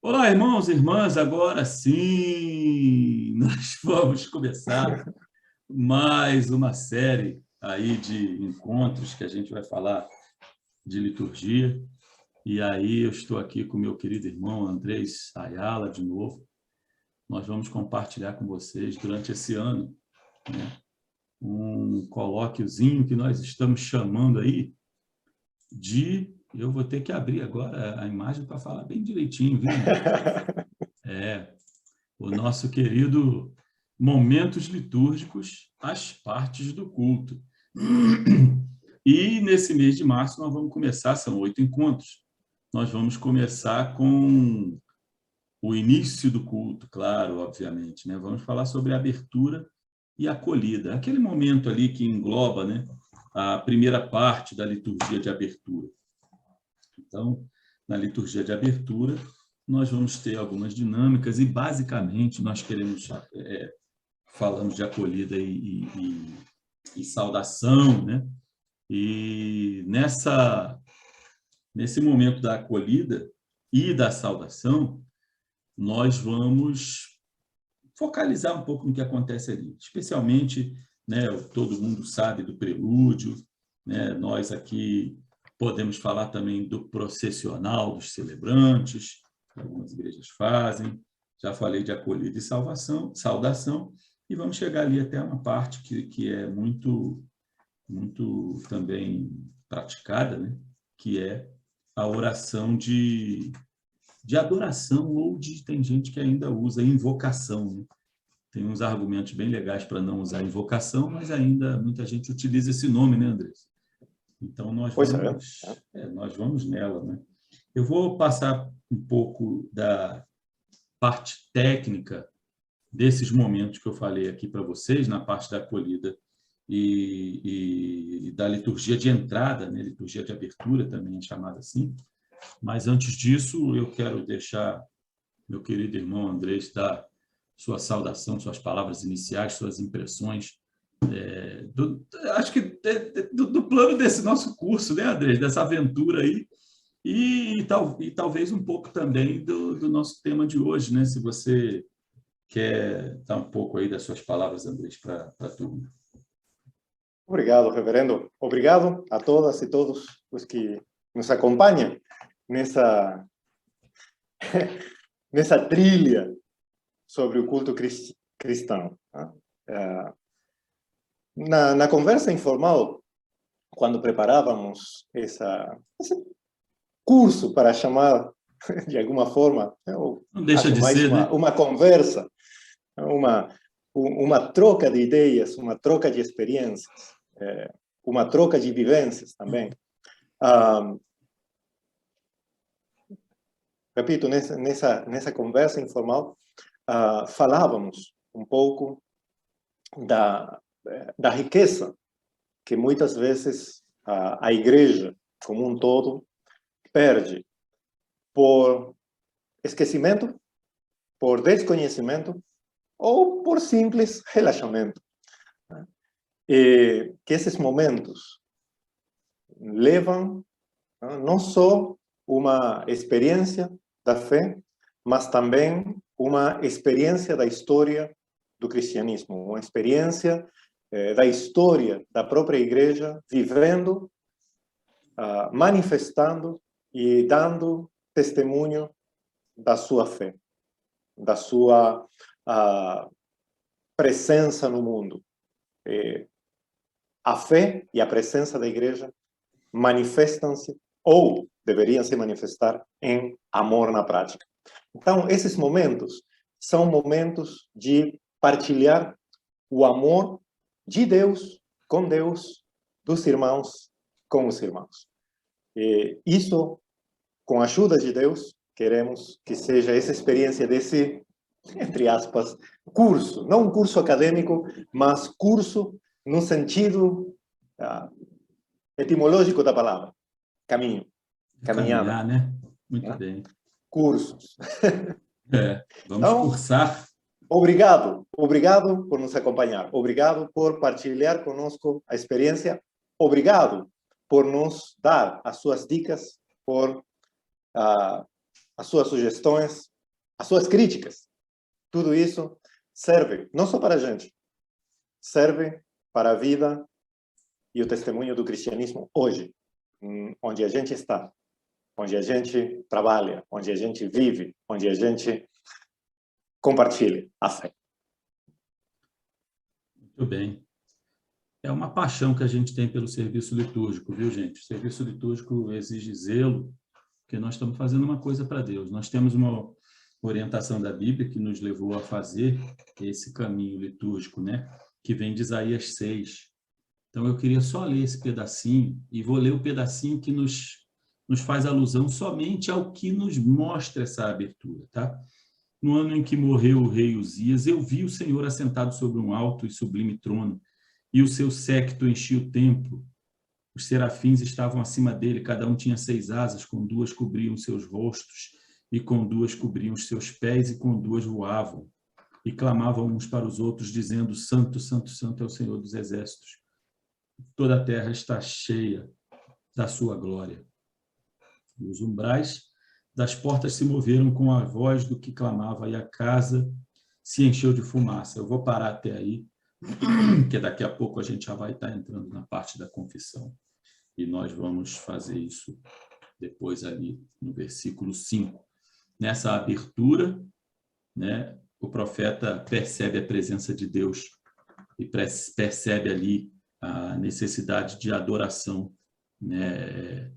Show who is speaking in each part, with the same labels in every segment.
Speaker 1: Olá, irmãos e irmãs, agora sim, nós vamos começar mais uma série aí de encontros que a gente vai falar de liturgia. E aí eu estou aqui com meu querido irmão Andrés Ayala de novo. Nós vamos compartilhar com vocês durante esse ano, né, um colóquiozinho que nós estamos chamando aí de... Eu vou ter que abrir agora a imagem para falar bem direitinho, viu, Andrés? O nosso querido Momentos Litúrgicos, as partes do culto. E nesse mês de março nós vamos começar, são 8 encontros, nós vamos começar com o início do culto, claro, obviamente, né? Vamos falar sobre a abertura e acolhida, aquele momento ali que engloba, né, a primeira parte da liturgia de abertura. Então, na liturgia de abertura, nós vamos ter algumas dinâmicas e, basicamente, nós queremos, falamos de acolhida e saudação, né? E nesse momento da acolhida e da saudação, nós vamos focalizar um pouco no que acontece ali, especialmente, né, todo mundo sabe do prelúdio, né? Nós aqui podemos falar também do processional dos celebrantes, que algumas igrejas fazem. Já falei de acolhida e saudação, e vamos chegar ali até uma parte que é muito também praticada, né? Que é a oração de adoração, ou tem gente que ainda usa invocação, né? Tem uns argumentos bem legais para não usar invocação, mas ainda muita gente utiliza esse nome, né, Andrés? Então,
Speaker 2: Pois é.
Speaker 1: nós vamos nela, né? Eu vou passar um pouco da parte técnica desses momentos que eu falei aqui para vocês, na parte da acolhida e da liturgia de entrada, né? Liturgia de abertura também é chamada assim. Mas antes disso, eu quero deixar meu querido irmão Andrés dar sua saudação, suas palavras iniciais, suas impressões, acho que do plano desse nosso curso, né, Andrés? Dessa aventura aí, e talvez um pouco também do nosso tema de hoje, né? Se você quer dar um pouco aí das suas palavras, Andrés, para a turma.
Speaker 2: Obrigado, reverendo. Obrigado a todas e todos os que nos acompanham nessa, nessa trilha sobre o culto cristão. Na conversa informal, quando preparávamos esse curso, para chamar de alguma forma, eu
Speaker 1: Não deixa
Speaker 2: acho
Speaker 1: de
Speaker 2: mais
Speaker 1: ser, né?
Speaker 2: uma conversa, uma troca de ideias, uma troca de experiências, uma troca de vivências também. Repito, nessa conversa informal, falávamos um pouco da riqueza que muitas vezes a igreja, como um todo, perde por esquecimento, por desconhecimento ou por simples relaxamento. E que esses momentos levam não só uma experiência da fé, mas também uma experiência da história do cristianismo, uma experiência da história da própria igreja, vivendo, manifestando e dando testemunho da sua fé, da sua presença no mundo. A fé e a presença da igreja manifestam-se ou deveriam se manifestar em amor na prática. Então, esses momentos são momentos de partilhar o amor de Deus, dos irmãos com os irmãos. E isso, com a ajuda de Deus, queremos que seja essa experiência desse, entre aspas, curso, não um curso acadêmico, mas curso no sentido etimológico da palavra, caminho, caminhada.
Speaker 1: Caminhar, né? Muito bem.
Speaker 2: Cursos.
Speaker 1: Vamos cursar.
Speaker 2: Obrigado por nos acompanhar, obrigado por partilhar conosco a experiência, obrigado por nos dar as suas dicas, por as suas sugestões, as suas críticas. Tudo isso serve não só para a gente, serve para a vida e o testemunho do cristianismo hoje, onde a gente está, onde a gente trabalha, onde a gente vive, onde a gente compartilha a fé.
Speaker 1: Muito bem. É uma paixão que a gente tem pelo serviço litúrgico, viu, gente? O serviço litúrgico exige zelo, porque nós estamos fazendo uma coisa para Deus. Nós temos uma orientação da Bíblia que nos levou a fazer esse caminho litúrgico, né? Que vem de Isaías 6. Então, eu queria só ler esse pedacinho, e vou ler o pedacinho que nos faz alusão somente ao que nos mostra essa abertura, tá? No ano em que morreu o rei Uzias, eu vi o Senhor assentado sobre um alto e sublime trono, e o seu séquito enchia o templo. Os serafins estavam acima dele, cada um tinha 6 asas, com 2 cobriam seus rostos, e com 2 cobriam os seus pés, e com 2 voavam. E clamavam uns para os outros, dizendo: Santo, Santo, Santo é o Senhor dos exércitos. Toda a terra está cheia da sua glória. E os umbrais das portas se moveram com a voz do que clamava, e a casa se encheu de fumaça. Eu vou parar até aí, porque daqui a pouco a gente já vai estar entrando na parte da confissão. E nós vamos fazer isso depois ali no versículo 5. Nessa abertura, né, o profeta percebe a presença de Deus e percebe ali a necessidade de adoração, né?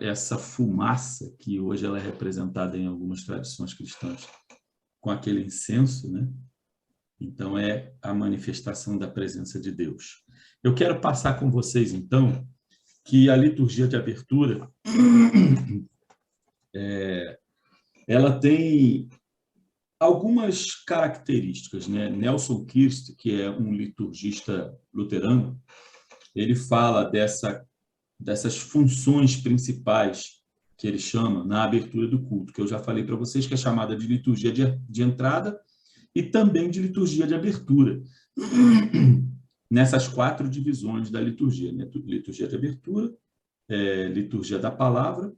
Speaker 1: Essa fumaça que hoje ela é representada em algumas tradições cristãs com aquele incenso, né? Então é a manifestação da presença de Deus. Eu quero passar com vocês então que a liturgia de abertura ela tem algumas características, né? Nelson Kirst, que é um liturgista luterano, ele fala dessas funções principais que ele chama na abertura do culto, que eu já falei para vocês, que é chamada de liturgia de entrada e também de liturgia de abertura. Nessas 4 divisões da liturgia, né? Liturgia de abertura, liturgia da palavra,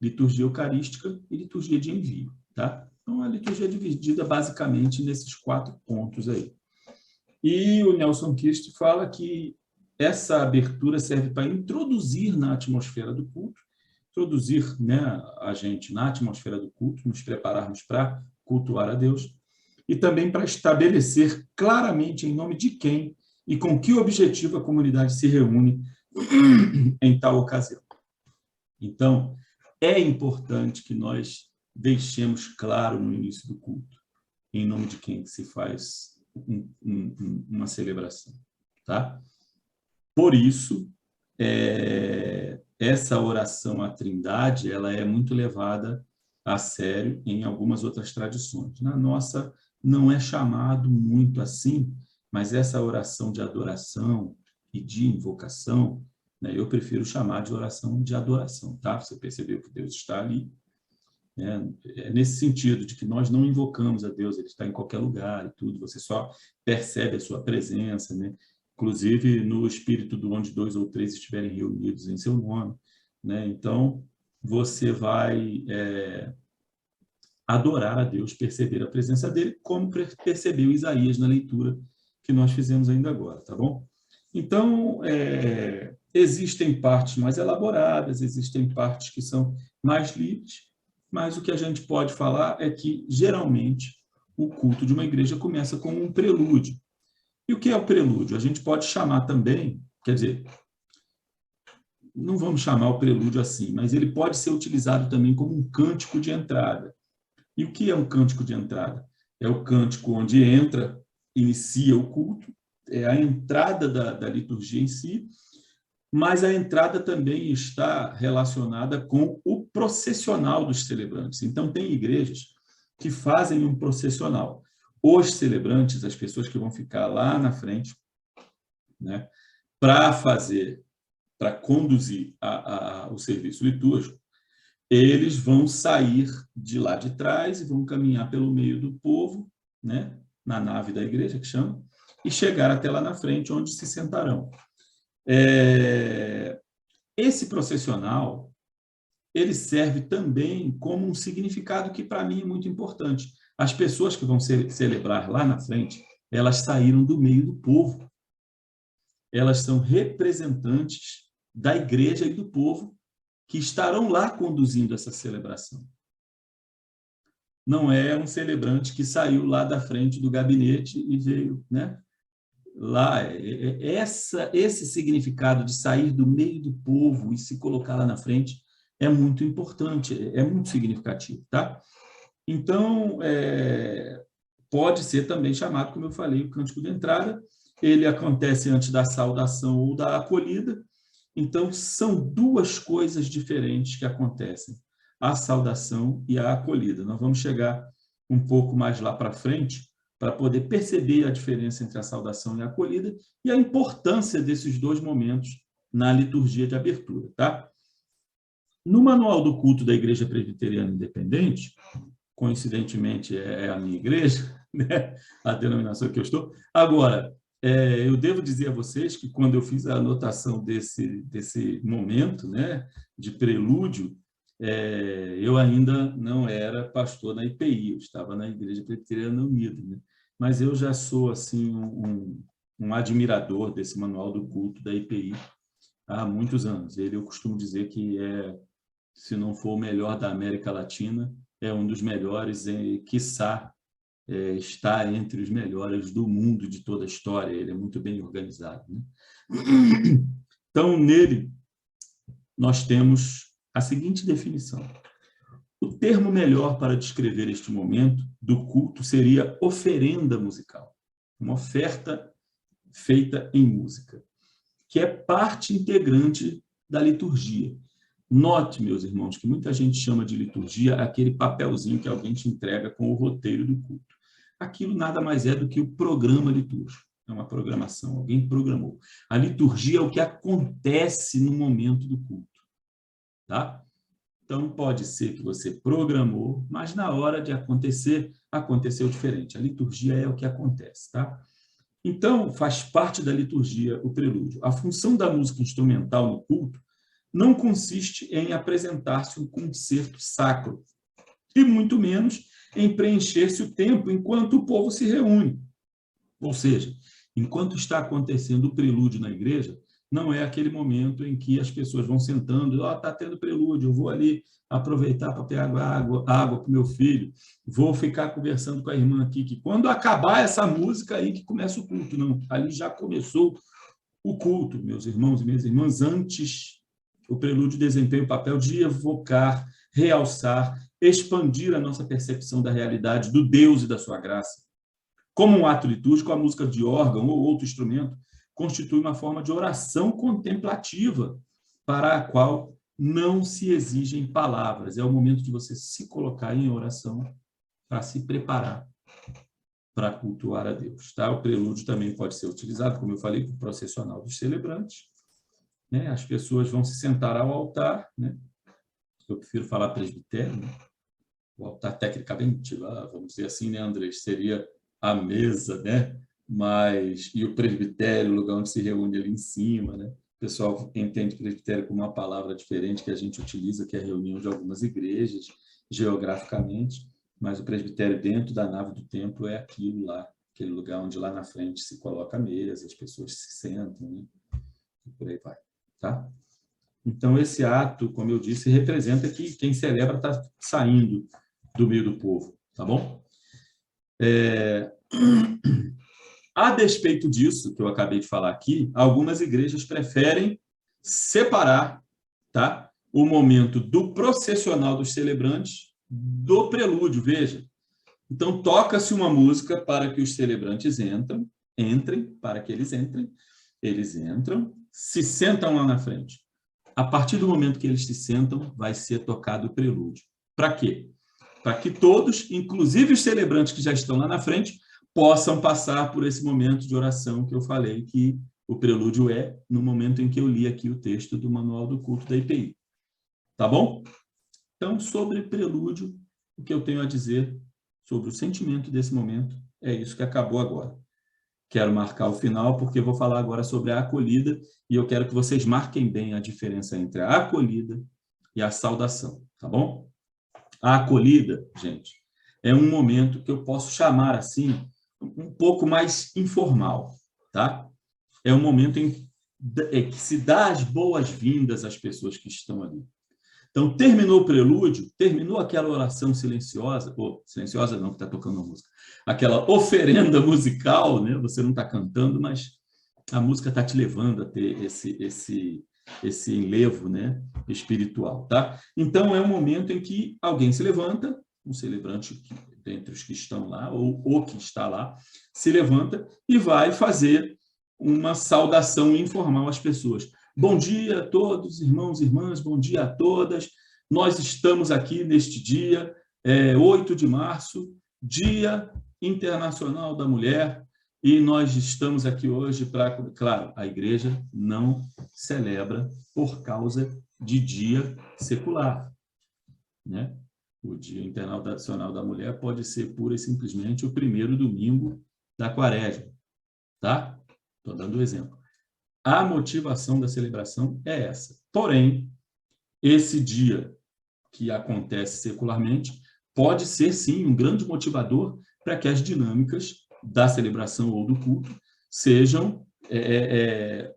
Speaker 1: liturgia eucarística e liturgia de envio, tá? Então, a liturgia é dividida basicamente nesses 4 pontos aí. E o Nelson Kirst fala que essa abertura serve para introduzir na atmosfera do culto, introduzir, né, a gente na atmosfera do culto, nos prepararmos para cultuar a Deus, e também para estabelecer claramente em nome de quem e com que objetivo a comunidade se reúne em tal ocasião. Então, é importante que nós deixemos claro no início do culto em nome de quem se faz uma celebração, tá? Por isso, essa oração à Trindade, ela é muito levada a sério em algumas outras tradições. Na nossa, não é chamado muito assim, mas essa oração de adoração e de invocação, né, eu prefiro chamar de oração de adoração, tá? Você percebeu que Deus está ali, né? É nesse sentido de que nós não invocamos a Deus, ele está em qualquer lugar e tudo, você só percebe a sua presença, né? Inclusive no espírito do onde 2 ou 3 estiverem reunidos em seu nome, né? Então, você vai adorar a Deus, perceber a presença dele, como percebeu Isaías na leitura que nós fizemos ainda agora, tá bom? Então, existem partes mais elaboradas, existem partes que são mais livres, mas o que a gente pode falar é que, geralmente, o culto de uma igreja começa com um prelúdio. E o que é o prelúdio? A gente pode chamar também, quer dizer, não vamos chamar o prelúdio assim, mas ele pode ser utilizado também como um cântico de entrada. E o que é um cântico de entrada? É o cântico onde inicia o culto, é a entrada da liturgia em si, mas a entrada também está relacionada com o processional dos celebrantes. Então, tem igrejas que fazem um processional. Os celebrantes, as pessoas que vão ficar lá na frente, né, para conduzir o serviço litúrgico, eles vão sair de lá de trás e vão caminhar pelo meio do povo, né, na nave da igreja, que chama, e chegar até lá na frente, onde se sentarão. Esse processional, ele serve também como um significado que, para mim, é muito importante. As pessoas que vão celebrar lá na frente, elas saíram do meio do povo. Elas são representantes da igreja e do povo que estarão lá conduzindo essa celebração. Não é um celebrante que saiu lá da frente do gabinete e veio, né? Lá, esse significado de sair do meio do povo e se colocar lá na frente é muito importante, é muito significativo, tá? Então, pode ser também chamado, como eu falei, o cântico de entrada. Ele acontece antes da saudação ou da acolhida. Então, são duas coisas diferentes que acontecem, a saudação e a acolhida. Nós vamos chegar um pouco mais lá para frente para poder perceber a diferença entre a saudação e a acolhida e a importância desses dois momentos na liturgia de abertura, tá? No Manual do Culto da Igreja Presbiteriana Independente, coincidentemente é a minha igreja, né? A denominação que eu estou. Agora, eu devo dizer a vocês que quando eu fiz a anotação desse momento, né, de prelúdio, eu ainda não era pastor na IPI, eu estava na Igreja Presbiteriana Unida, né? Mas eu já sou assim um admirador desse Manual do Culto da IPI há muitos anos. Eu costumo dizer que se não for o melhor da América Latina, é um dos melhores, quiçá está entre os melhores do mundo de toda a história. Ele é muito bem organizado, né? Então, nele, nós temos a seguinte definição. O termo melhor para descrever este momento do culto seria oferenda musical, uma oferta feita em música, que é parte integrante da liturgia. Note, meus irmãos, que muita gente chama de liturgia aquele papelzinho que alguém te entrega com o roteiro do culto. Aquilo nada mais é do que o programa litúrgico. É uma programação, alguém programou. A liturgia é o que acontece no momento do culto, tá? Então, pode ser que você programou, mas na hora de acontecer, aconteceu diferente. A liturgia é o que acontece, tá? Então, faz parte da liturgia o prelúdio. A função da música instrumental no culto não consiste em apresentar-se um concerto sacro, e muito menos em preencher-se o tempo enquanto o povo se reúne. Ou seja, enquanto está acontecendo o prelúdio na igreja, não é aquele momento em que as pessoas vão sentando, está tendo prelúdio, eu vou ali aproveitar para pegar água para o meu filho, vou ficar conversando com a irmã aqui, que quando acabar essa música aí que começa o culto. Não, ali já começou o culto, meus irmãos e minhas irmãs. Antes, o prelúdio desempenha o papel de evocar, realçar, expandir a nossa percepção da realidade do Deus e da sua graça. Como um ato litúrgico, a música de órgão ou outro instrumento constitui uma forma de oração contemplativa, para a qual não se exigem palavras. É o momento de você se colocar em oração para se preparar para cultuar a Deus, tá? O prelúdio também pode ser utilizado, como eu falei, para o processional dos celebrantes, né? As pessoas vão se sentar ao altar, né? Eu prefiro falar presbitério, né? O altar, tecnicamente, vamos dizer assim, né, Andrés? Seria a mesa, né? E o presbitério, o lugar onde se reúne ali em cima, né? O pessoal entende presbitério como uma palavra diferente que a gente utiliza, que é a reunião de algumas igrejas, geograficamente, mas o presbitério dentro da nave do templo é aquilo lá, aquele lugar onde lá na frente se coloca a mesa, as pessoas se sentam, né? E por aí vai, tá? Então, esse ato, como eu disse, representa que quem celebra está saindo do meio do povo, tá bom? A despeito disso, que eu acabei de falar aqui, algumas igrejas preferem separar, tá, o momento do processional dos celebrantes do prelúdio, veja. Então, toca-se uma música para que os celebrantes entrem, para que eles entram, se sentam lá na frente. A partir do momento que eles se sentam, vai ser tocado o prelúdio. Para quê? Para que todos, inclusive os celebrantes que já estão lá na frente, possam passar por esse momento de oração que eu falei que o prelúdio é no momento em que eu li aqui o texto do Manual do Culto da IPI. Tá bom? Então, sobre prelúdio, o que eu tenho a dizer sobre o sentimento desse momento é isso que acabou agora. Quero marcar o final, porque eu vou falar agora sobre a acolhida, e eu quero que vocês marquem bem a diferença entre a acolhida, e a saudação, tá bom? A acolhida, gente, é um momento que eu posso chamar assim, um pouco mais informal, tá? É um momento em que se dá as boas-vindas às pessoas que estão ali. Então, terminou o prelúdio, terminou aquela oração silenciosa, ou silenciosa não, que está tocando a música, aquela oferenda musical, né? Você não está cantando, mas a música está te levando a ter esse enlevo, né, espiritual, tá? Então, é um momento em que alguém se levanta, um celebrante dentre os que estão lá, ou o que está lá, se levanta e vai fazer uma saudação informal às pessoas. Bom dia a todos, irmãos e irmãs, bom dia a todas. Nós estamos aqui neste dia, 8 de março, Dia Internacional da Mulher, e nós estamos aqui hoje para... Claro, a igreja não celebra por causa de dia secular, né? O Dia Internacional da Mulher pode ser pura e simplesmente o primeiro domingo da Quaresma, tá? Estou dando um exemplo. A motivação da celebração é essa. Porém, esse dia que acontece secularmente pode ser, sim, um grande motivador para que as dinâmicas da celebração ou do culto sejam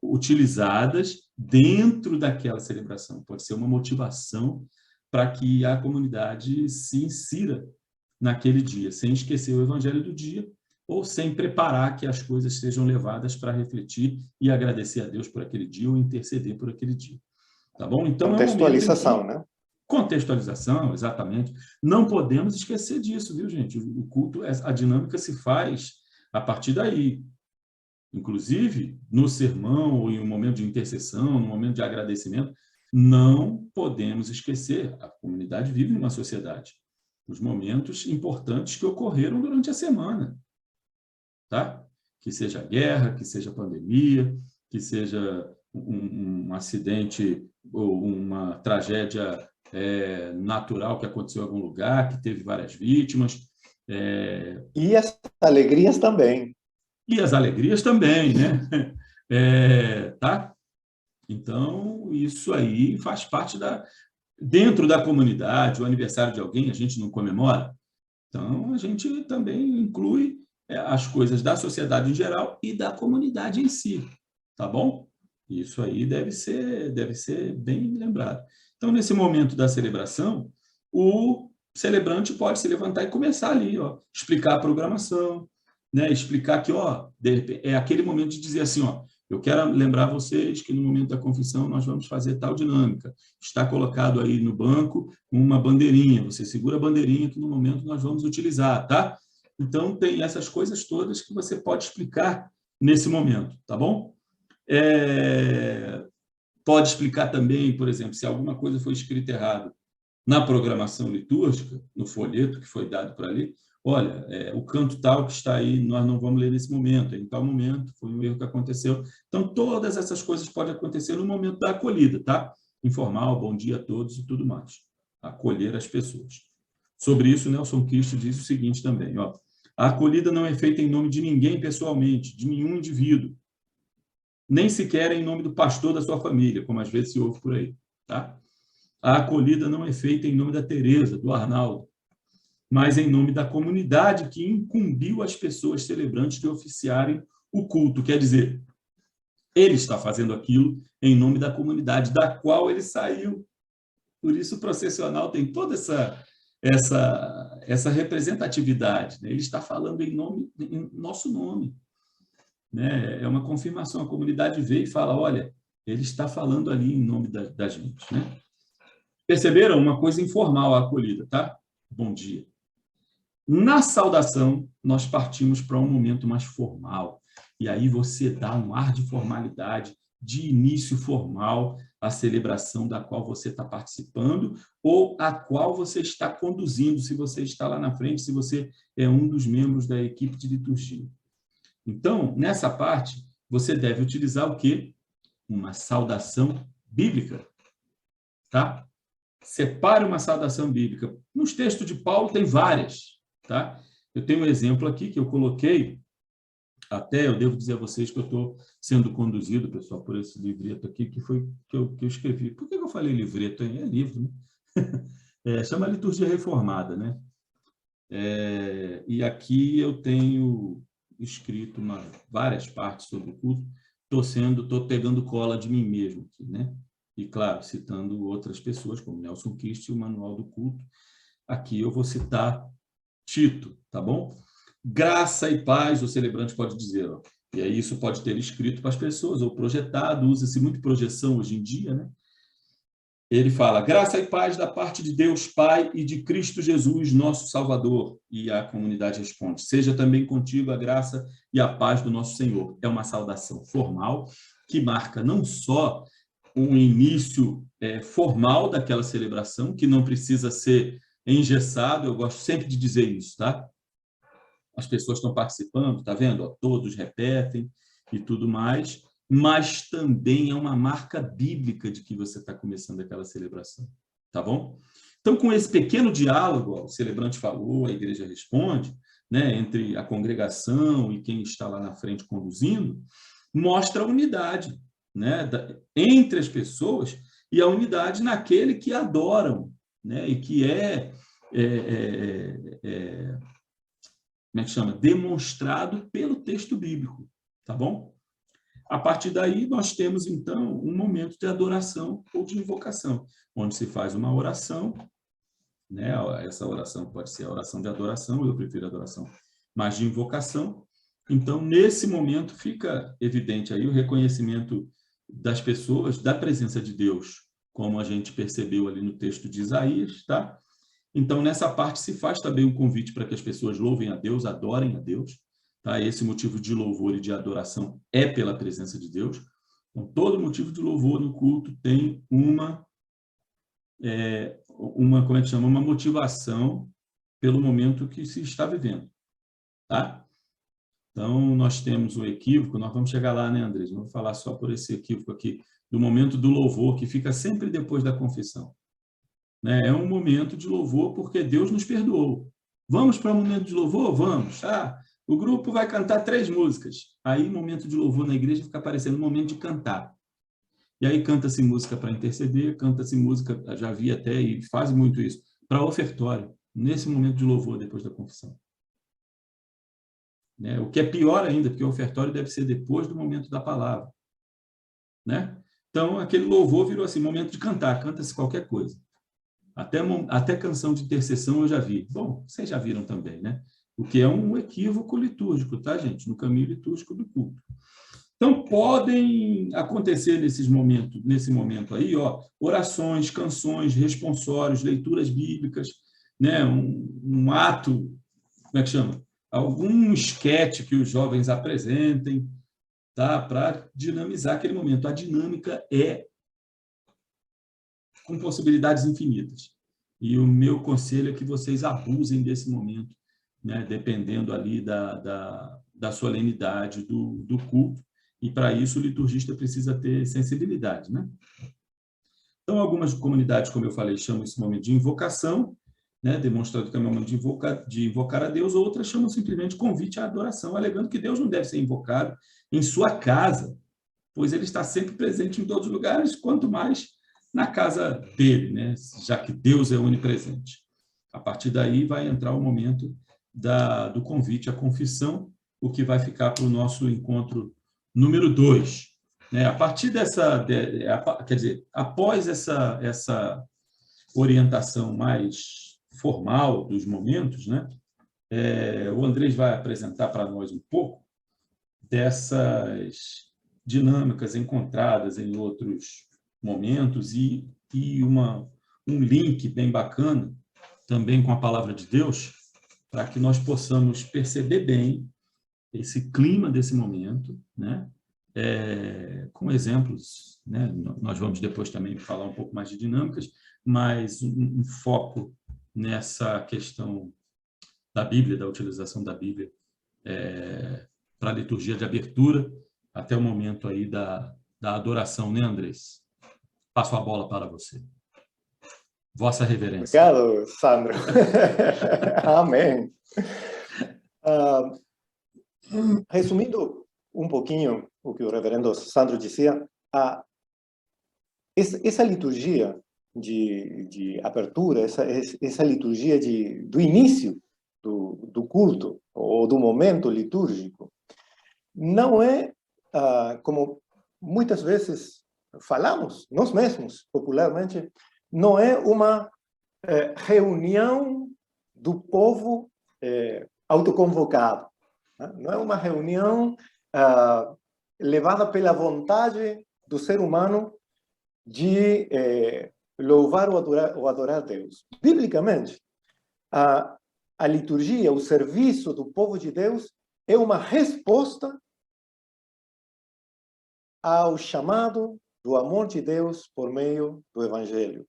Speaker 1: utilizadas dentro daquela celebração. Pode ser uma motivação para que a comunidade se insira naquele dia, sem esquecer o evangelho do dia, ou sem preparar que as coisas sejam levadas para refletir e agradecer a Deus por aquele dia ou interceder por aquele dia. Tá bom? Então,
Speaker 2: contextualização, né?
Speaker 1: Contextualização, exatamente. Não podemos esquecer disso, viu, gente? O culto, a dinâmica se faz a partir daí. Inclusive, no sermão, ou em um momento de intercessão, no momento de agradecimento, não podemos esquecer, a comunidade vive numa sociedade, os momentos importantes que ocorreram durante a semana. Tá? Que seja guerra, que seja pandemia, que seja um acidente ou uma tragédia natural que aconteceu em algum lugar, que teve várias vítimas.
Speaker 2: E as alegrias também.
Speaker 1: E as alegrias também, né? Tá? Então, isso aí faz parte dentro da comunidade, o aniversário de alguém, a gente não comemora. Então, a gente também inclui as coisas da sociedade em geral e da comunidade em si, tá bom? Isso aí deve ser bem lembrado. Então, nesse momento da celebração, o celebrante pode se levantar e começar ali, ó, explicar a programação, né? Explicar que, ó, é aquele momento de dizer assim, ó, eu quero lembrar vocês que no momento da confissão nós vamos fazer tal dinâmica. Está colocado aí no banco uma bandeirinha. Você segura a bandeirinha que no momento nós vamos utilizar, tá? Então, tem essas coisas todas que você pode explicar nesse momento, tá bom? Pode explicar também, por exemplo, se alguma coisa foi escrita errado na programação litúrgica, no folheto que foi dado por ali, olha, o canto tal que está aí, nós não vamos ler nesse momento, em tal momento, foi um erro que aconteceu. Então, todas essas coisas podem acontecer no momento da acolhida, tá? Informal, bom dia a todos e tudo mais. Acolher as pessoas. Sobre isso, Nelson Cristo diz o seguinte também, ó, a acolhida não é feita em nome de ninguém pessoalmente, de nenhum indivíduo, nem sequer em nome do pastor da sua família, como às vezes se ouve por aí, tá? A acolhida não é feita em nome da Teresa, do Arnaldo, mas em nome da comunidade que incumbiu as pessoas celebrantes de oficiarem o culto. Quer dizer, ele está fazendo aquilo em nome da comunidade da qual ele saiu. Por isso o processional tem toda essa representatividade, né? Ele está falando em nosso nome, né? É uma confirmação. A comunidade vê e fala, olha, ele está falando ali em nome da gente, né? Perceberam? Uma coisa informal a acolhida, tá? Bom dia. Na saudação, nós partimos para um momento mais formal. E aí você dá um ar de formalidade, de início formal à celebração da qual você está participando ou a qual você está conduzindo, se você está lá na frente, se você é um dos membros da equipe de liturgia. Então, nessa parte, você deve utilizar o quê? Uma saudação bíblica, tá? Separe uma saudação bíblica. Nos textos de Paulo tem várias, tá? Eu tenho um exemplo aqui que eu coloquei Até eu devo dizer a vocês que eu estou sendo conduzido, pessoal, por esse livreto aqui, que foi que eu escrevi. Por que eu falei livreto? É livro, né? Chama Liturgia Reformada, né? E aqui eu tenho escrito várias partes sobre o culto. Estou pegando cola de mim mesmo aqui, né? E, claro, citando outras pessoas, como Nelson Christ e o Manual do Culto. Aqui eu vou citar Tito, tá bom? Graça e paz, o celebrante pode dizer, ó. E aí isso pode ter escrito para as pessoas, ou projetado, usa-se muito projeção hoje em dia, né? Ele fala, graça e paz da parte de Deus Pai e de Cristo Jesus, nosso Salvador. E a comunidade responde, seja também contigo a graça e a paz do nosso Senhor. É uma saudação formal que marca não só um início formal daquela celebração, que não precisa ser engessado, eu gosto sempre de dizer isso, tá? As pessoas estão participando, tá vendo? Ó, todos repetem e tudo mais, mas também é uma marca bíblica de que você está começando aquela celebração, tá bom? Então, com esse pequeno diálogo, ó, o celebrante falou, a igreja responde, né, entre a congregação e quem está lá na frente conduzindo, mostra a unidade, né, entre as pessoas e a unidade naquele que adoram, né, e que como é que chama? Demonstrado pelo texto bíblico, tá bom? A partir daí, nós temos, então, um momento de adoração ou de invocação, onde se faz uma oração, né? Essa oração pode ser a oração de adoração, eu prefiro a adoração, mas de invocação. Então, nesse momento, fica evidente aí o reconhecimento das pessoas, da presença de Deus, como a gente percebeu ali no texto de Isaías, tá? Então, nessa parte, se faz também um convite para que as pessoas louvem a Deus, adorem a Deus. Tá? Esse motivo de louvor e de adoração é pela presença de Deus. Então, todo motivo de louvor no culto tem uma como é que chama? Uma motivação pelo momento que se está vivendo. Tá? Então, nós temos o equívoco, nós vamos chegar lá, né, Andrés? Vamos falar só por esse equívoco aqui, do momento do louvor, que fica sempre depois da confissão. É um momento de louvor porque Deus nos perdoou. Vamos para um momento de louvor? Vamos. O grupo vai cantar 3 músicas. Aí, momento de louvor na igreja fica parecendo um momento de cantar. E aí canta-se música para interceder, canta-se música, já vi até e faz muito isso, para ofertório, nesse momento de louvor depois da confissão. O que é pior ainda, porque o ofertório deve ser depois do momento da palavra. Então, aquele louvor virou assim, momento de cantar, canta-se qualquer coisa. Até canção de intercessão eu já vi. Bom, vocês já viram também, né? O que é um equívoco litúrgico, tá, gente? No caminho litúrgico do culto. Então, podem acontecer nesse momento aí, ó, orações, canções, responsórios, leituras bíblicas, né? Um ato, como é que chama? Algum esquete que os jovens apresentem, tá? Para dinamizar aquele momento. A dinâmica é com possibilidades infinitas. E o meu conselho é que vocês abusem desse momento, né, dependendo ali da solenidade do culto, e para isso o liturgista precisa ter sensibilidade, né? Então, algumas comunidades, como eu falei, chamam esse momento de invocação, né, demonstrando que é um momento de invocar a Deus, outras chamam simplesmente convite à adoração, alegando que Deus não deve ser invocado em sua casa, pois ele está sempre presente em todos os lugares, quanto mais na casa dele, né? Já que Deus é onipresente. A partir daí vai entrar o momento do convite à confissão, o que vai ficar para o nosso encontro número 2. A partir quer dizer, após essa orientação mais formal dos momentos, né? O Andrés vai apresentar para nós um pouco dessas dinâmicas encontradas em outros momentos e um link bem bacana também com a palavra de Deus, para que nós possamos perceber bem esse clima desse momento, né? Com exemplos, né? Nós vamos depois também falar um pouco mais de dinâmicas, mas um foco nessa questão da Bíblia, da utilização da Bíblia para a liturgia de abertura, até o momento aí da adoração, né, Andrés? Passo a bola para você. Vossa Reverência.
Speaker 2: Obrigado, Sandro. Amém. resumindo um pouquinho o que o reverendo Sandro dizia, essa liturgia de abertura, essa liturgia do início do culto, ou do momento litúrgico, não é, como muitas vezes falamos, nós mesmos, popularmente, não é uma reunião do povo autoconvocado. Não é uma reunião levada pela vontade do ser humano de louvar ou adorar Deus. Biblicamente, a liturgia, o serviço do povo de Deus é uma resposta ao chamado do amor de Deus por meio do Evangelho,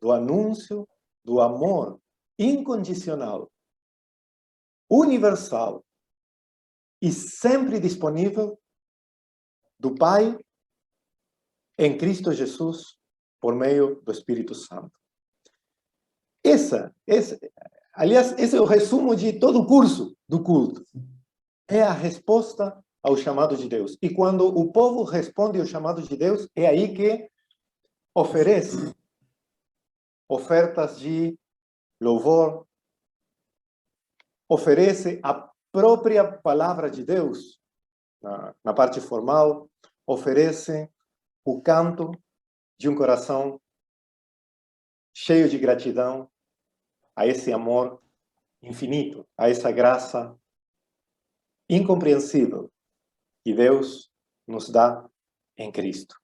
Speaker 2: do anúncio do amor incondicional, universal e sempre disponível do Pai em Cristo Jesus por meio do Espírito Santo. Aliás, esse é o resumo de todo o curso do culto. É a resposta ao chamado de Deus. E quando o povo responde ao chamado de Deus, é aí que oferece ofertas de louvor, oferece a própria palavra de Deus, na parte formal, oferece o canto de um coração cheio de gratidão a esse amor infinito, a essa graça incompreensível que Deus nos dá em Cristo.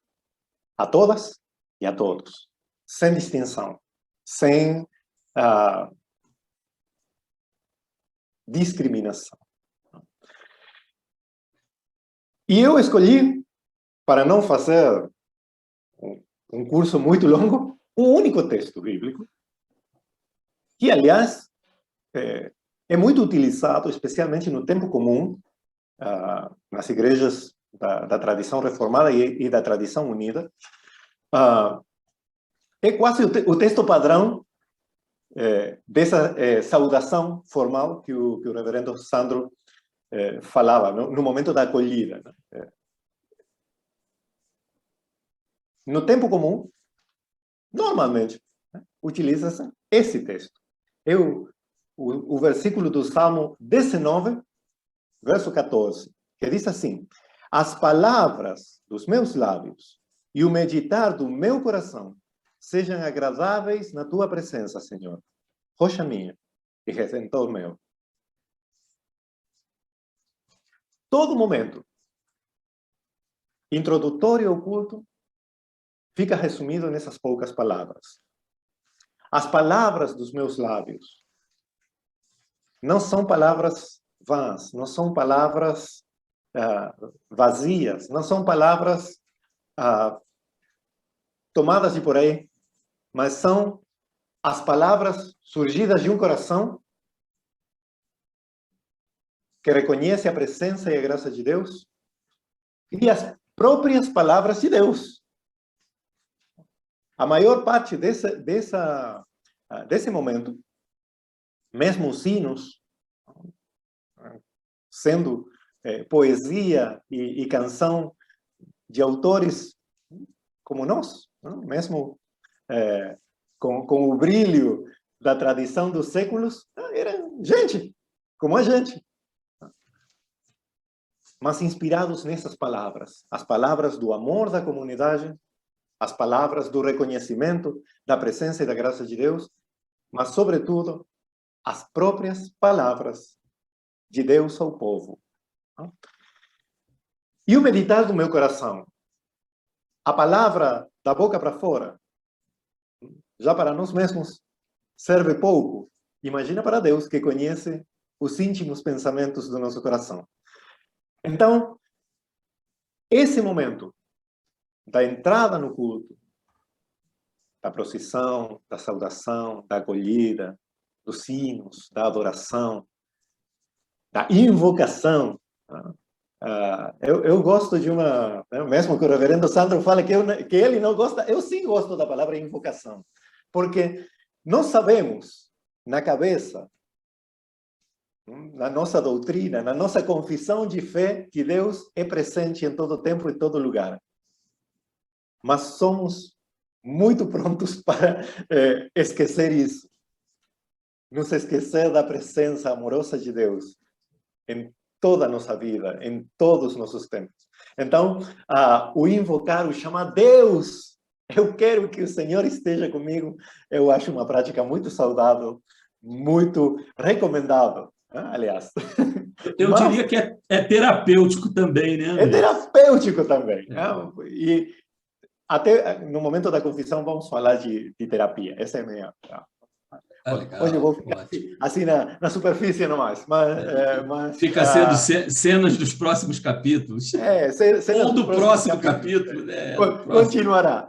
Speaker 2: A todas e a todos, sem distinção, sem discriminação. E eu escolhi, para não fazer um curso muito longo, um único texto bíblico, que, aliás, é muito utilizado, especialmente no tempo comum, nas igrejas da tradição reformada e da tradição unida. É quase o texto padrão dessa saudação formal que o reverendo Sandro falava no momento da acolhida. No tempo comum, normalmente, utiliza-se esse texto. O versículo do Salmo 19, verso 14, que diz assim: as palavras dos meus lábios e o meditar do meu coração sejam agradáveis na tua presença, Senhor, rocha minha e redentor meu. Todo momento introdutório ao culto fica resumido nessas poucas palavras. As palavras dos meus lábios não são palavras vãs, não são palavras vazias, não são palavras tomadas de por aí, mas são as palavras surgidas de um coração que reconhece a presença e a graça de Deus e as próprias palavras de Deus. A maior parte desse momento, mesmo os hinos, sendo poesia e canção de autores como nós, não? Mesmo com o brilho da tradição dos séculos, eram gente, como a gente. Mas inspirados nessas palavras, as palavras do amor da comunidade, as palavras do reconhecimento da presença e da graça de Deus, mas, sobretudo, as próprias palavras de Deus ao povo. E o meditar do meu coração, a palavra da boca para fora, já para nós mesmos serve pouco. Imagina para Deus, que conhece os íntimos pensamentos do nosso coração. Então, esse momento da entrada no culto, da procissão, da saudação, da acolhida, dos hinos, da adoração, da invocação. Eu gosto de uma... Mesmo que o reverendo Sandro fala que ele não gosta, eu sim gosto da palavra invocação. Porque nós sabemos, na cabeça, na nossa doutrina, na nossa confissão de fé, que Deus é presente em todo tempo e em todo lugar. Mas somos muito prontos para esquecer isso. Nos esquecer da presença amorosa de Deus em toda a nossa vida, em todos os nossos tempos. Então, o invocar, o chamar Deus, eu quero que o Senhor esteja comigo, eu acho uma prática muito saudável, muito recomendável, aliás.
Speaker 1: Eu diria que é terapêutico também, né, André?
Speaker 2: É terapêutico também. E até no momento da confissão vamos falar de terapia. Essa é a minha...
Speaker 1: Legal,
Speaker 2: hoje eu vou ficar assim na superfície nomás. Mas
Speaker 1: fica sendo cenas dos próximos capítulos.
Speaker 2: Cenas
Speaker 1: do próximo capítulo.
Speaker 2: Continuará.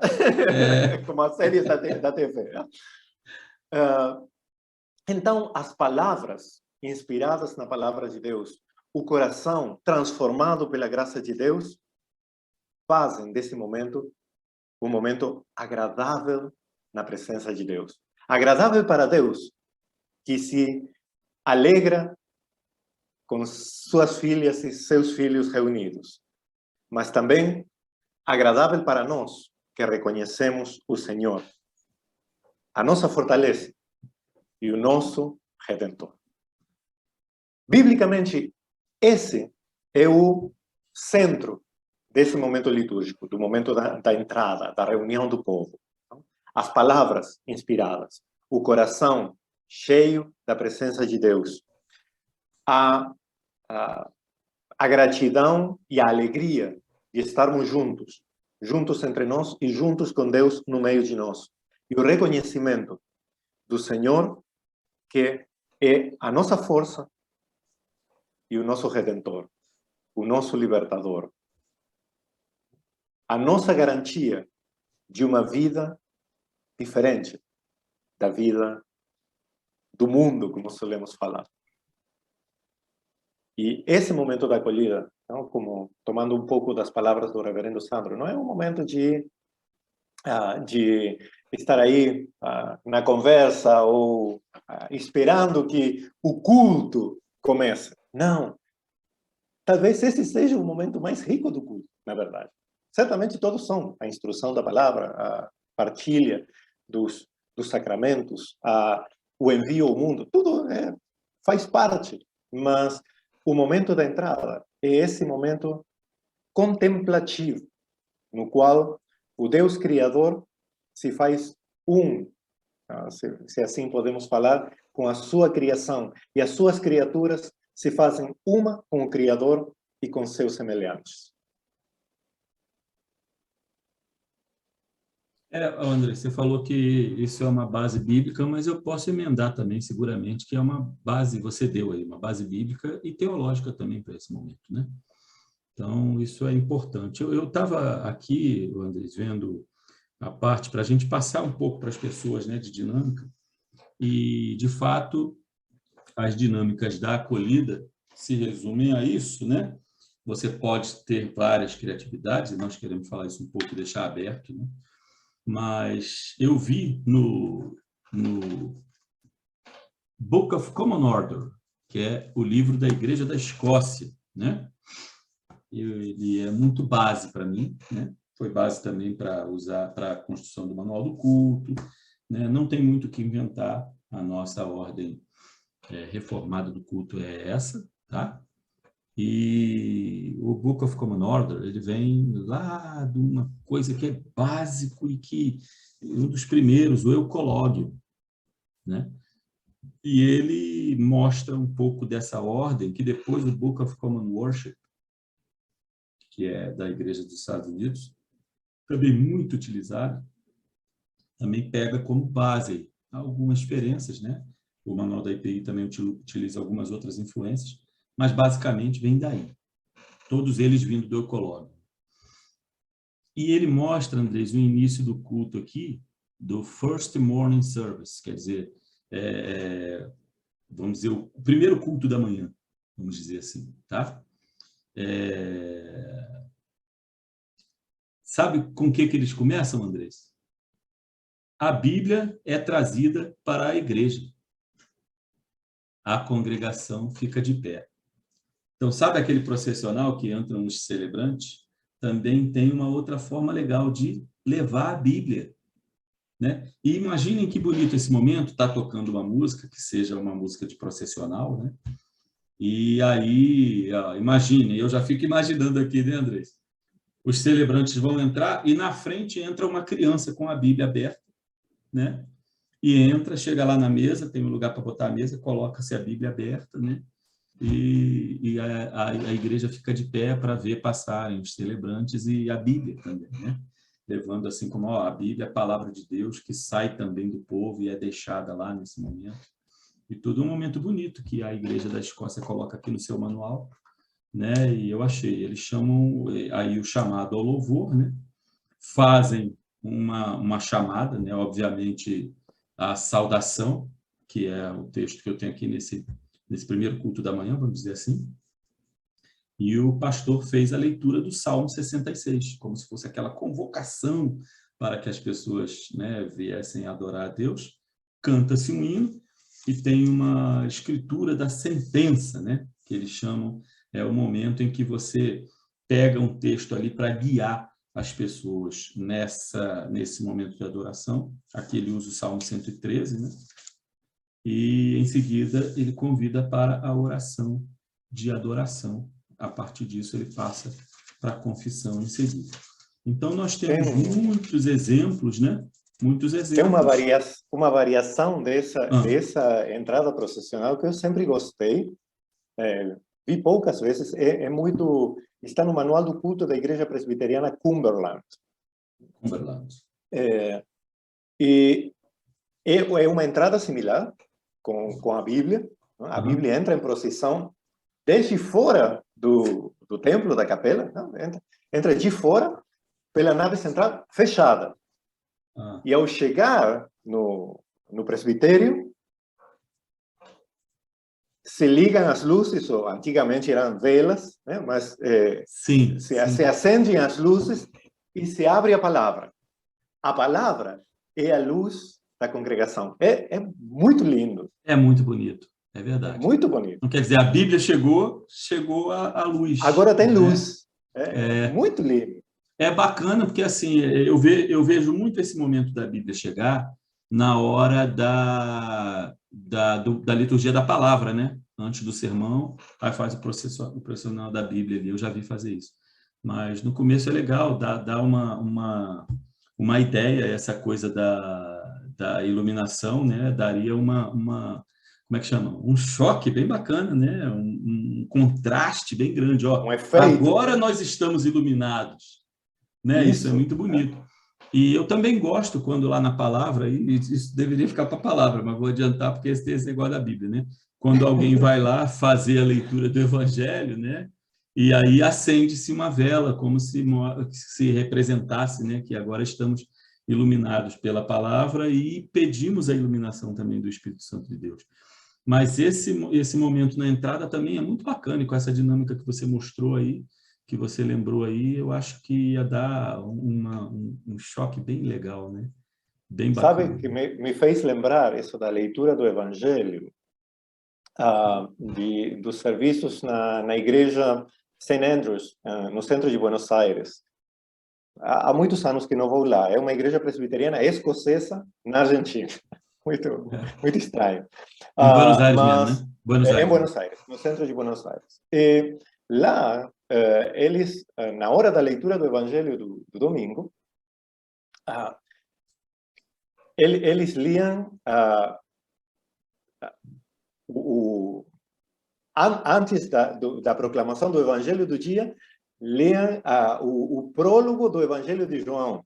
Speaker 2: Como a série da TV. Então, as palavras inspiradas na palavra de Deus, o coração transformado pela graça de Deus, fazem desse momento um momento agradável na presença de Deus. Agradável para Deus, que se alegra com suas filhas e seus filhos reunidos. Mas também agradável para nós, que reconhecemos o Senhor, a nossa fortaleza e o nosso Redentor. Biblicamente, esse é o centro desse momento litúrgico, do momento da entrada, da reunião do povo. As palavras inspiradas, o coração cheio da presença de Deus, a gratidão e a alegria de estarmos juntos entre nós e juntos com Deus no meio de nós. E o reconhecimento do Senhor, que é a nossa força e o nosso Redentor, o nosso Libertador. A nossa garantia de uma vida diferente da vida do mundo, como solemos falar. E esse momento da acolhida, não, como tomando um pouco das palavras do reverendo Sandro, não é um momento de estar aí na conversa ou esperando que o culto comece. Não. Talvez esse seja o momento mais rico do culto, na verdade. Certamente todos são. A instrução da palavra, a partilha dos sacramentos, o envio ao mundo, tudo faz parte. Mas o momento da entrada é esse momento contemplativo, no qual o Deus Criador se faz se assim podemos falar, com a sua criação. E as suas criaturas se fazem uma com o Criador e com seus semelhantes.
Speaker 1: André, você falou que isso é uma base bíblica, mas eu posso emendar também, seguramente, que é uma base, você deu aí, uma base bíblica e teológica também para esse momento, né? Então, isso é importante. Eu estava aqui, André, vendo a parte para a gente passar um pouco para as pessoas, né, de dinâmica, e, de fato, as dinâmicas da acolhida se resumem a isso, né? Você pode ter várias criatividades, e nós queremos falar isso um pouco e deixar aberto, né? Mas eu vi no Book of Common Order, que é o livro da Igreja da Escócia, né? Ele é muito base para mim, né? Foi base também para usar para a construção do Manual do Culto, né? Não tem muito o que inventar, a nossa ordem reformada do culto é essa, tá? E o Book of Common Order, ele vem lá de uma coisa que é básico e que um dos primeiros, o Eucológio, né? E ele mostra um pouco dessa ordem que depois o Book of Common Worship, que é da Igreja dos Estados Unidos, também muito utilizado, também pega como base algumas diferenças, né? O Manual da IPI também utiliza algumas outras influências, mas basicamente vem daí. Todos eles vindo do Eucológio. E ele mostra, Andrés, o início do culto aqui, do First Morning Service, quer dizer, vamos dizer, o primeiro culto da manhã, vamos dizer assim, tá? Sabe com o que eles começam, Andrés? A Bíblia é trazida para a igreja. a congregação fica de pé. Então, sabe aquele processional que entram os celebrantes? Também tem uma outra forma legal de levar a Bíblia, né? E imaginem que bonito esse momento, tá tocando uma música, que seja uma música de processional, né? E aí, imagine, eu já fico imaginando aqui, né, Andrés? Os celebrantes vão entrar e na frente entra uma criança com a Bíblia aberta, né? E entra, chega lá na mesa, tem um lugar para botar a mesa, coloca-se a Bíblia aberta, né? E a igreja fica de pé para ver passarem os celebrantes e a Bíblia também, né? Levando assim como a Bíblia, a palavra de Deus, que sai também do povo e é deixada lá nesse momento. E tudo um momento bonito que a Igreja da Escócia coloca aqui no seu manual, né? E eu achei, eles chamam aí o chamado ao louvor, né? Fazem uma chamada, né? Obviamente a saudação, que é o texto que eu tenho aqui nesse primeiro culto da manhã, vamos dizer assim. E o pastor fez a leitura do Salmo 66, como se fosse aquela convocação para que as pessoas, né, viessem adorar a Deus. Canta-se um hino e tem uma escritura da sentença, né, que eles chamam, é o momento em que você pega um texto ali para guiar as pessoas nesse momento de adoração. Aqui ele usa o Salmo 113, né? E, em seguida, ele convida para a oração de adoração. A partir disso, ele passa para a confissão em seguida. Então, nós temos muitos exemplos, né? Muitos exemplos.
Speaker 2: Tem uma variação dessa entrada processional que eu sempre gostei. Vi poucas vezes. Está no Manual do Culto da Igreja Presbiteriana Cumberland. E é uma entrada similar com a Bíblia. Não? A Bíblia entra em procissão desde fora do templo, da capela. Não? Entra de fora pela nave central fechada. E ao chegar no presbitério, se ligam as luzes, ou antigamente eram velas, né? Mas se acendem as luzes e se abre a palavra. A palavra é a luz da congregação. É muito lindo.
Speaker 1: É muito bonito, é verdade.
Speaker 2: É muito bonito.
Speaker 1: Não quer dizer, a Bíblia chegou a luz.
Speaker 2: Agora tem luz. É muito lindo.
Speaker 1: É bacana, porque assim, eu vejo muito esse momento da Bíblia chegar na hora da liturgia da palavra, né? Antes do sermão, aí faz o processional da Bíblia ali, eu já vi fazer isso. Mas no começo é legal, dá uma ideia, essa coisa da iluminação, né? Daria como é que chama? Um choque bem bacana, né? Um contraste bem grande. Ó,
Speaker 2: um efeito.
Speaker 1: Agora nós estamos iluminados. Né? Isso é muito bonito. E eu também gosto quando lá na palavra, e isso deveria ficar para a palavra, mas vou adiantar porque esse é igual da Bíblia, né? Quando alguém vai lá fazer a leitura do Evangelho, né? E aí acende-se uma vela, como se representasse, né? Que agora estamos iluminados pela palavra e pedimos a iluminação também do Espírito Santo de Deus. Mas esse momento na entrada também é muito bacana, e com essa dinâmica que você mostrou aí, que você lembrou aí, eu acho que ia dar um choque bem legal, né? Bem bacana.
Speaker 2: Sabe que me fez lembrar isso da leitura do Evangelho, dos serviços na igreja St. Andrews, no centro de Buenos Aires. Há muitos anos que não vou lá. É uma igreja presbiteriana escocesa na Argentina. Muito estranho.
Speaker 1: Em Buenos Aires mesmo, né?
Speaker 2: Em Buenos Aires, no centro de Buenos Aires. E lá, eles, na hora da leitura do Evangelho do domingo, eles liam antes da proclamação do Evangelho do dia, liam o prólogo do Evangelho de João.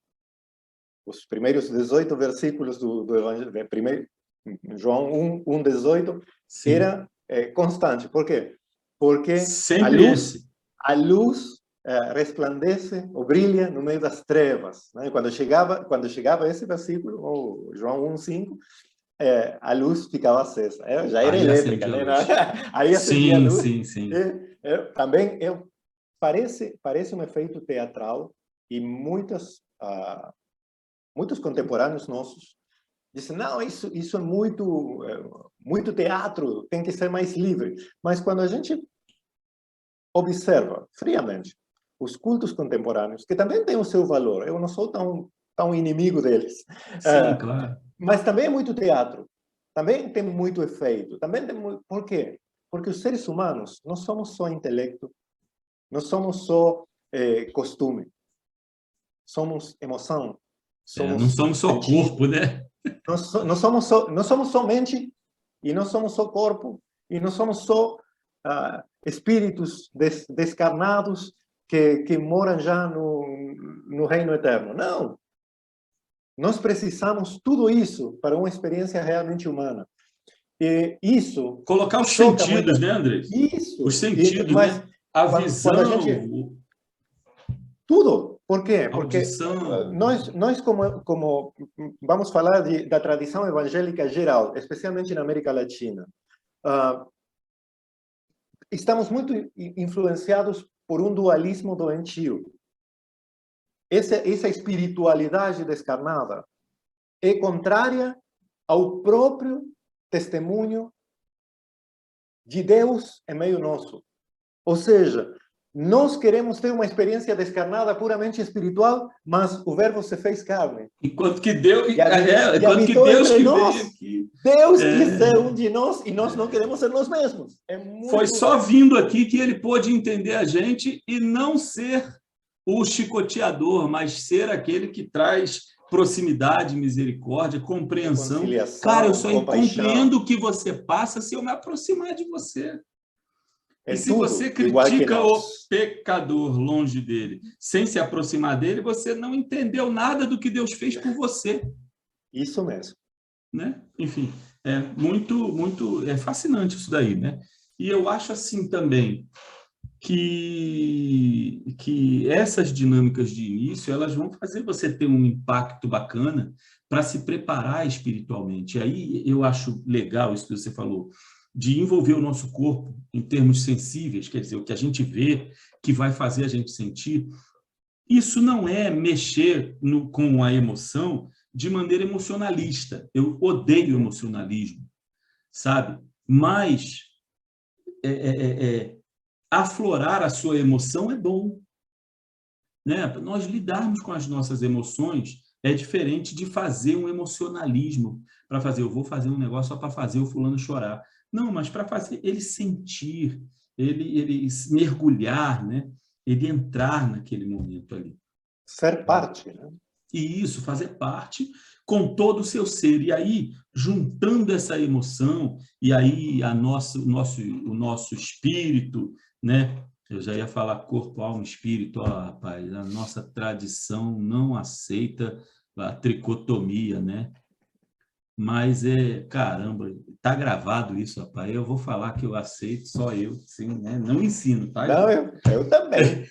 Speaker 2: Os primeiros 18 versículos do Evangelho, João 1:18, era constante. Por quê? Porque a luz resplandece ou brilha no meio das trevas. Né? Quando chegava esse versículo, ou João 1:5, a luz ficava acesa. Já era elétrica, né? Aí acendia a luz.
Speaker 1: Sim.
Speaker 2: Também parece um efeito teatral, e muitos contemporâneos nossos Dizem, não, isso é muito teatro, tem que ser mais livre. Mas quando a gente observa friamente os cultos contemporâneos, que também têm o seu valor, eu não sou tão inimigo deles,
Speaker 1: Sim, claro.
Speaker 2: mas também é muito teatro, também tem muito efeito, também tem muito... Por quê? Porque os seres humanos não somos só intelecto, não somos só costume, somos emoção,
Speaker 1: Não
Speaker 2: somos
Speaker 1: somos só
Speaker 2: sentir,
Speaker 1: corpo, né?
Speaker 2: não somos só mente, e não somos só corpo, e não somos só espíritos descarnados que moram já no reino eterno. Não! Nós precisamos tudo isso para uma experiência realmente humana. E isso
Speaker 1: Colocar os
Speaker 2: choca
Speaker 1: sentidos,
Speaker 2: muita...
Speaker 1: né, Andrés? Os
Speaker 2: Isso!
Speaker 1: sentidos,
Speaker 2: Mas
Speaker 1: né? A
Speaker 2: quando a gente...
Speaker 1: visão,
Speaker 2: Tudo. Por quê?
Speaker 1: a
Speaker 2: Porque
Speaker 1: audição.
Speaker 2: nós como vamos falar da tradição evangélica geral, especialmente na América Latina, estamos muito influenciados por um dualismo doentio. Essa espiritualidade descarnada é contrária ao próprio testemunho de Deus em meio nosso. Ou seja, nós queremos ter uma experiência descarnada, puramente espiritual, mas o Verbo se fez carne.
Speaker 1: Enquanto que Deus,
Speaker 2: E
Speaker 1: enquanto que
Speaker 2: habitou
Speaker 1: Deus
Speaker 2: entre
Speaker 1: que veio
Speaker 2: nós.
Speaker 1: aqui.
Speaker 2: Deus quis ser um de nós e nós não queremos ser nós mesmos. É
Speaker 1: Foi
Speaker 2: muito...
Speaker 1: só vindo aqui que ele pôde entender a gente e não ser o chicoteador, mas ser aquele que traz proximidade, misericórdia, compreensão. Cara, eu
Speaker 2: reconciliação,
Speaker 1: só
Speaker 2: compaixão.
Speaker 1: compreendo o que você passa se eu me aproximar de você. E
Speaker 2: É
Speaker 1: se você
Speaker 2: tudo igual que
Speaker 1: critica o
Speaker 2: nós.
Speaker 1: pecador longe dele, sem se aproximar dele, você não entendeu nada do que Deus fez por você.
Speaker 2: Isso mesmo.
Speaker 1: Né? Enfim, é muito fascinante isso daí, né? E eu acho assim também que essas dinâmicas de início elas vão fazer você ter um impacto bacana para se preparar espiritualmente. E aí eu acho legal isso que você falou, de envolver o nosso corpo em termos sensíveis, quer dizer, o que a gente vê que vai fazer a gente sentir. Isso não é mexer com a emoção de maneira emocionalista. Eu odeio emocionalismo, sabe? Mas aflorar a sua emoção é bom, né? Nós lidarmos com as nossas emoções é diferente de fazer um emocionalismo para fazer, eu vou fazer um negócio só para fazer o fulano chorar. Não, mas para fazer ele sentir, ele mergulhar, né? Ele entrar naquele momento ali.
Speaker 2: Ser parte, né?
Speaker 1: E isso, fazer parte com todo o seu ser. E aí, juntando essa emoção, e aí o nosso espírito, né? Eu já ia falar corpo, alma, espírito. Ó, rapaz, a nossa tradição não aceita a tricotomia, né? Mas caramba, tá gravado isso, rapaz. Eu vou falar que eu aceito, só eu, sim, né? Não ensino, tá,
Speaker 2: Não,
Speaker 1: gente?
Speaker 2: eu também.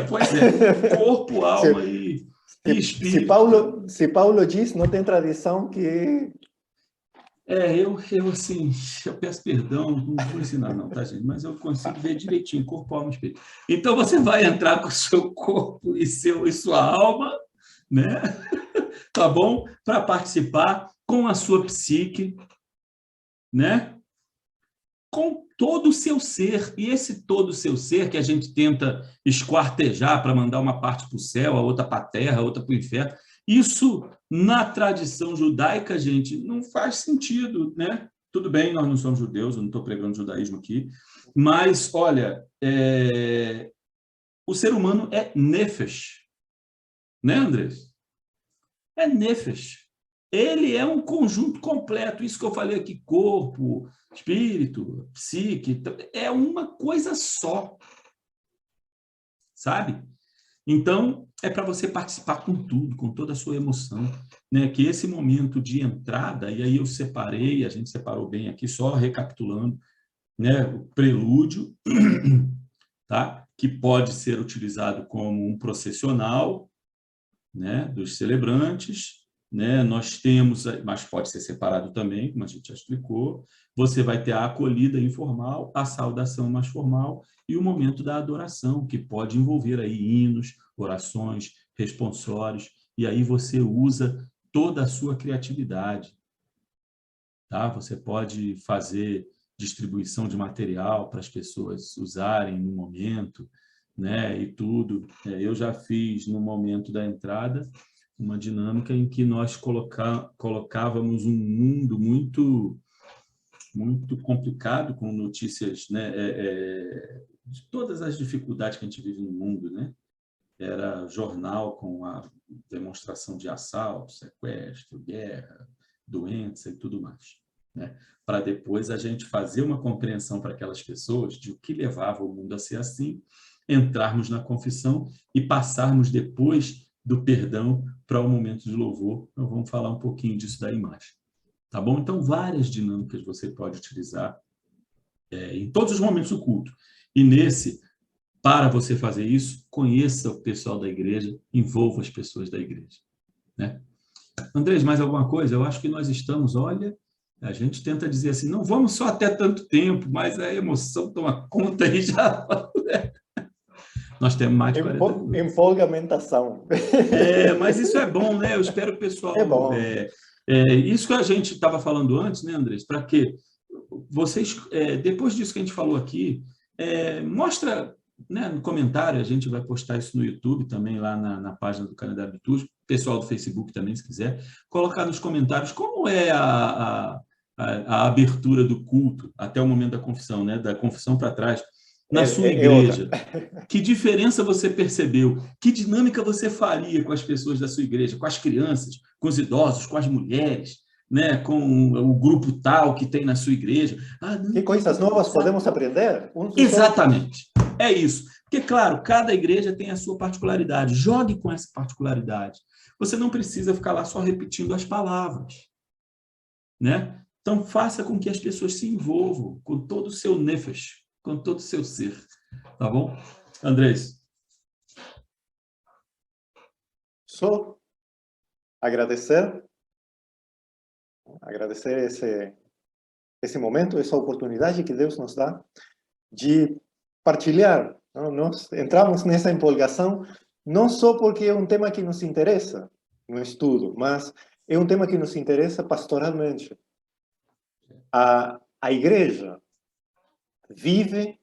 Speaker 1: Pois é. Corpo, alma e espírito.
Speaker 2: Se Paulo diz, não tem tradição que...
Speaker 1: Assim, eu peço perdão, não vou ensinar não, tá, gente? Mas eu consigo ver direitinho, corpo, alma e espírito. Então, você vai entrar com o seu corpo e sua alma, né? Tá bom? Para participar com a sua psique, né? Com todo o seu ser. E esse todo o seu ser que a gente tenta esquartejar para mandar uma parte para o céu, a outra para a terra, a outra para o inferno, isso, na tradição judaica, gente, não faz sentido, né? Tudo bem, nós não somos judeus, eu não estou pregando judaísmo aqui, mas, olha, o ser humano é nefesh, né, Andrés? É nefesh. Ele é um conjunto completo. Isso que eu falei aqui, corpo, espírito, psique, é uma coisa só, sabe? Então, é para você participar com tudo, com toda a sua emoção, né? Que esse momento de entrada, e aí eu separei, a gente separou bem aqui, só recapitulando, né? O prelúdio, tá? Que pode ser utilizado como um processional, né? Dos celebrantes, né? Nós temos, mas pode ser separado também, como a gente já explicou. Você vai ter a acolhida informal, a saudação mais formal e o momento da adoração, que pode envolver aí hinos, orações, responsórios, e aí você usa toda a sua criatividade, tá? Você pode fazer distribuição de material para as pessoas usarem no momento, né? E tudo. Eu já fiz, no momento da entrada, uma dinâmica em que nós colocávamos um mundo muito complicado, com notícias, né, de todas as dificuldades que a gente vive no mundo, né? Era jornal com a demonstração de assalto, sequestro, guerra, doença e tudo mais, né? Para depois a gente fazer uma compreensão para aquelas pessoas de o que levava o mundo a ser assim, entrarmos na confissão e passarmos depois do perdão para o momento de louvor. Então, vamos falar um pouquinho disso daí mais. Tá bom? Então, várias dinâmicas você pode utilizar em todos os momentos do culto. E nesse, para você fazer isso, conheça o pessoal da igreja, envolva as pessoas da igreja, né? Andrés, mais alguma coisa? Eu acho que nós estamos, olha, a gente tenta dizer assim, não vamos só até tanto tempo, mas a emoção toma conta e já... Nós temos mais de 40 minutos.
Speaker 2: Empolgamentação.
Speaker 1: Mas isso é bom, né? Eu espero que o pessoal...
Speaker 2: É bom.
Speaker 1: Isso que a gente estava falando antes, né, Andrés? Para quê? Vocês, depois disso que a gente falou aqui, mostra, né, no comentário, a gente vai postar isso no YouTube também, lá na página do Calendário Litúrgico, pessoal do Facebook também, se quiser, colocar nos comentários como é a abertura do culto até o momento da confissão, né, da confissão para trás, na sua igreja. Que diferença você percebeu? Que dinâmica você faria com as pessoas da sua igreja, com as crianças, com os idosos, com as mulheres, né, com o grupo tal que tem na sua igreja?
Speaker 2: Que coisas novas podemos aprender?
Speaker 1: Exatamente. É isso. Porque, claro, cada igreja tem a sua particularidade. Jogue com essa particularidade. Você não precisa ficar lá só repetindo as palavras, né? Então, faça com que as pessoas se envolvam com todo o seu nefesh, com todo o seu ser. Tá bom? Andrés.
Speaker 2: Só agradecer esse momento, essa oportunidade que Deus nos dá de partilhar. Nós entramos nessa empolgação não só porque é um tema que nos interessa no estudo, mas é um tema que nos interessa pastoralmente. A igreja vive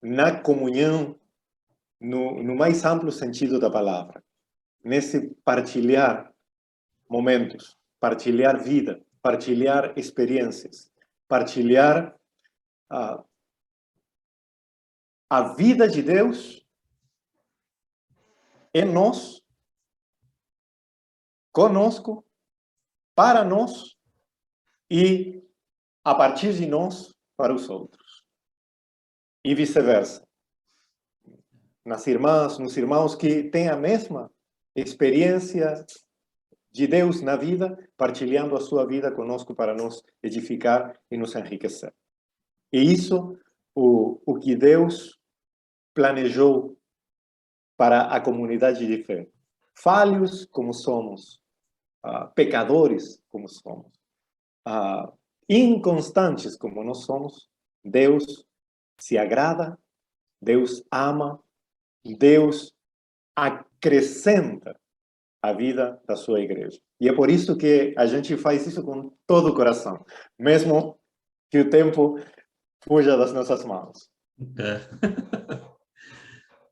Speaker 2: na comunhão, no mais amplo sentido da palavra, nesse partilhar momentos, partilhar vida, partilhar experiências, partilhar a vida de Deus em nós, conosco, para nós e a partir de nós para os outros. E vice-versa. Nas irmãs, nos irmãos que têm a mesma experiência de Deus na vida, partilhando a sua vida conosco para nos edificar e nos enriquecer. E isso, o que Deus planejou para a comunidade de fé. Falhos como somos, pecadores como somos, inconstantes como nós somos, Deus se agrada, Deus ama, Deus acrescenta a vida da sua igreja. E é por isso que a gente faz isso com todo o coração, mesmo que o tempo fuja das nossas mãos.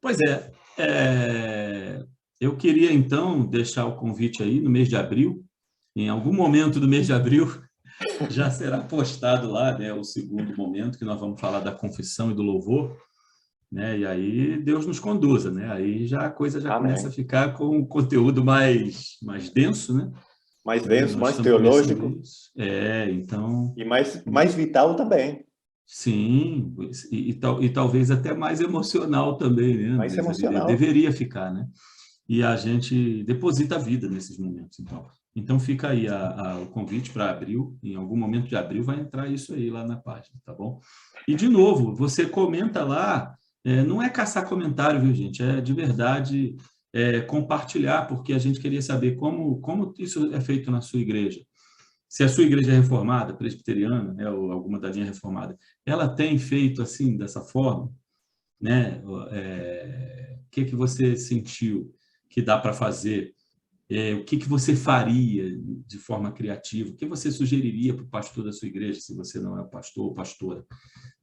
Speaker 1: Pois eu queria, então, deixar o convite aí no mês de abril. Em algum momento do mês de abril, já será postado lá, né, o segundo momento, que nós vamos falar da confissão e do louvor, né? E aí Deus nos conduza, né? Aí já a coisa já
Speaker 2: Amém.
Speaker 1: começa a ficar com um conteúdo mais denso, né?
Speaker 2: Mais denso, mais teológico.
Speaker 1: Então...
Speaker 2: E mais vital também.
Speaker 1: Sim, e talvez até mais emocional também, né?
Speaker 2: Mais emocional.
Speaker 1: Deveria ficar, né? E a gente deposita a vida nesses momentos, então fica aí o convite para abril. Em algum momento de abril vai entrar isso aí lá na página, tá bom? E, de novo, você comenta lá, não é caçar comentário, viu, gente? É de verdade compartilhar, porque a gente queria saber como isso é feito na sua igreja. Se a sua igreja é reformada, presbiteriana, né, ou alguma da linha reformada, ela tem feito assim, dessa forma, né? Que você sentiu que dá para fazer o que você faria de forma criativa, o que você sugeriria para o pastor da sua igreja, se você não é pastor ou pastora,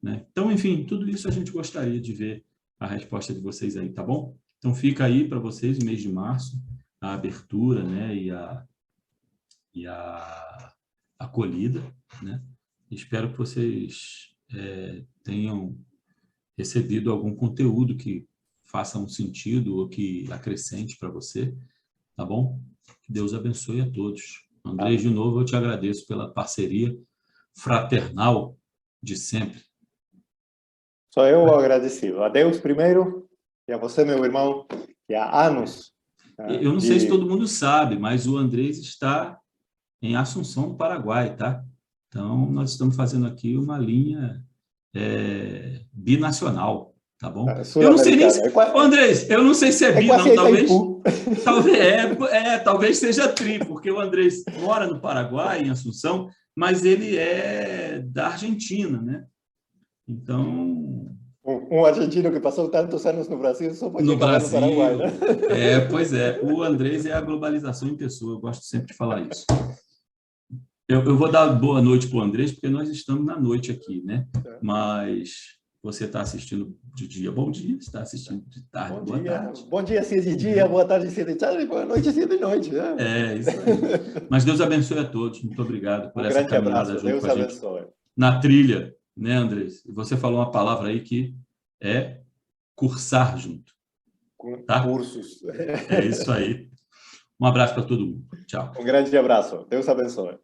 Speaker 1: né? Então, enfim, tudo isso a gente gostaria de ver a resposta de vocês aí, tá bom? Então, fica aí para vocês o mês de março, a abertura, né, e a acolhida, né? Espero que vocês tenham recebido algum conteúdo que faça um sentido ou que acrescente para você, tá bom? Que Deus abençoe a todos. André, de novo, eu te agradeço pela parceria fraternal de sempre.
Speaker 2: Sou eu agradecido. A Deus primeiro e a você, meu irmão, que há anos...
Speaker 1: Eu não sei se todo mundo sabe, mas o Andrés está em Assunção, do Paraguai, tá? Então, nós estamos fazendo aqui uma linha binacional, tá bom? Eu não sei nem se... Andrés, eu não sei se é bi, não. Talvez seja tri, porque o Andrés mora no Paraguai, em Assunção, mas ele é da Argentina, né? Então...
Speaker 2: Um argentino que passou tantos anos no Brasil só pode acabar no Paraguai, né?
Speaker 1: Pois é. O Andrés é a globalização em pessoa. Eu gosto sempre de falar isso. Eu vou dar boa noite para o Andrés, porque nós estamos na noite aqui, né? Mas você está assistindo de dia, bom dia. Você está assistindo de tarde, boa tarde.
Speaker 2: Bom dia se é de dia, boa tarde se é de tarde, boa noite se é de noite. Né?
Speaker 1: Isso aí. Mas Deus abençoe a todos. Muito obrado por essa caminhada junto
Speaker 2: Deus
Speaker 1: com a gente.
Speaker 2: Abençoe.
Speaker 1: Na trilha, né, Andrés? Você falou uma palavra aí que é cursar junto. Tá?
Speaker 2: Cursos.
Speaker 1: É isso aí. Um abraço para todo mundo. Tchau.
Speaker 2: Um grande abraço. Deus abençoe.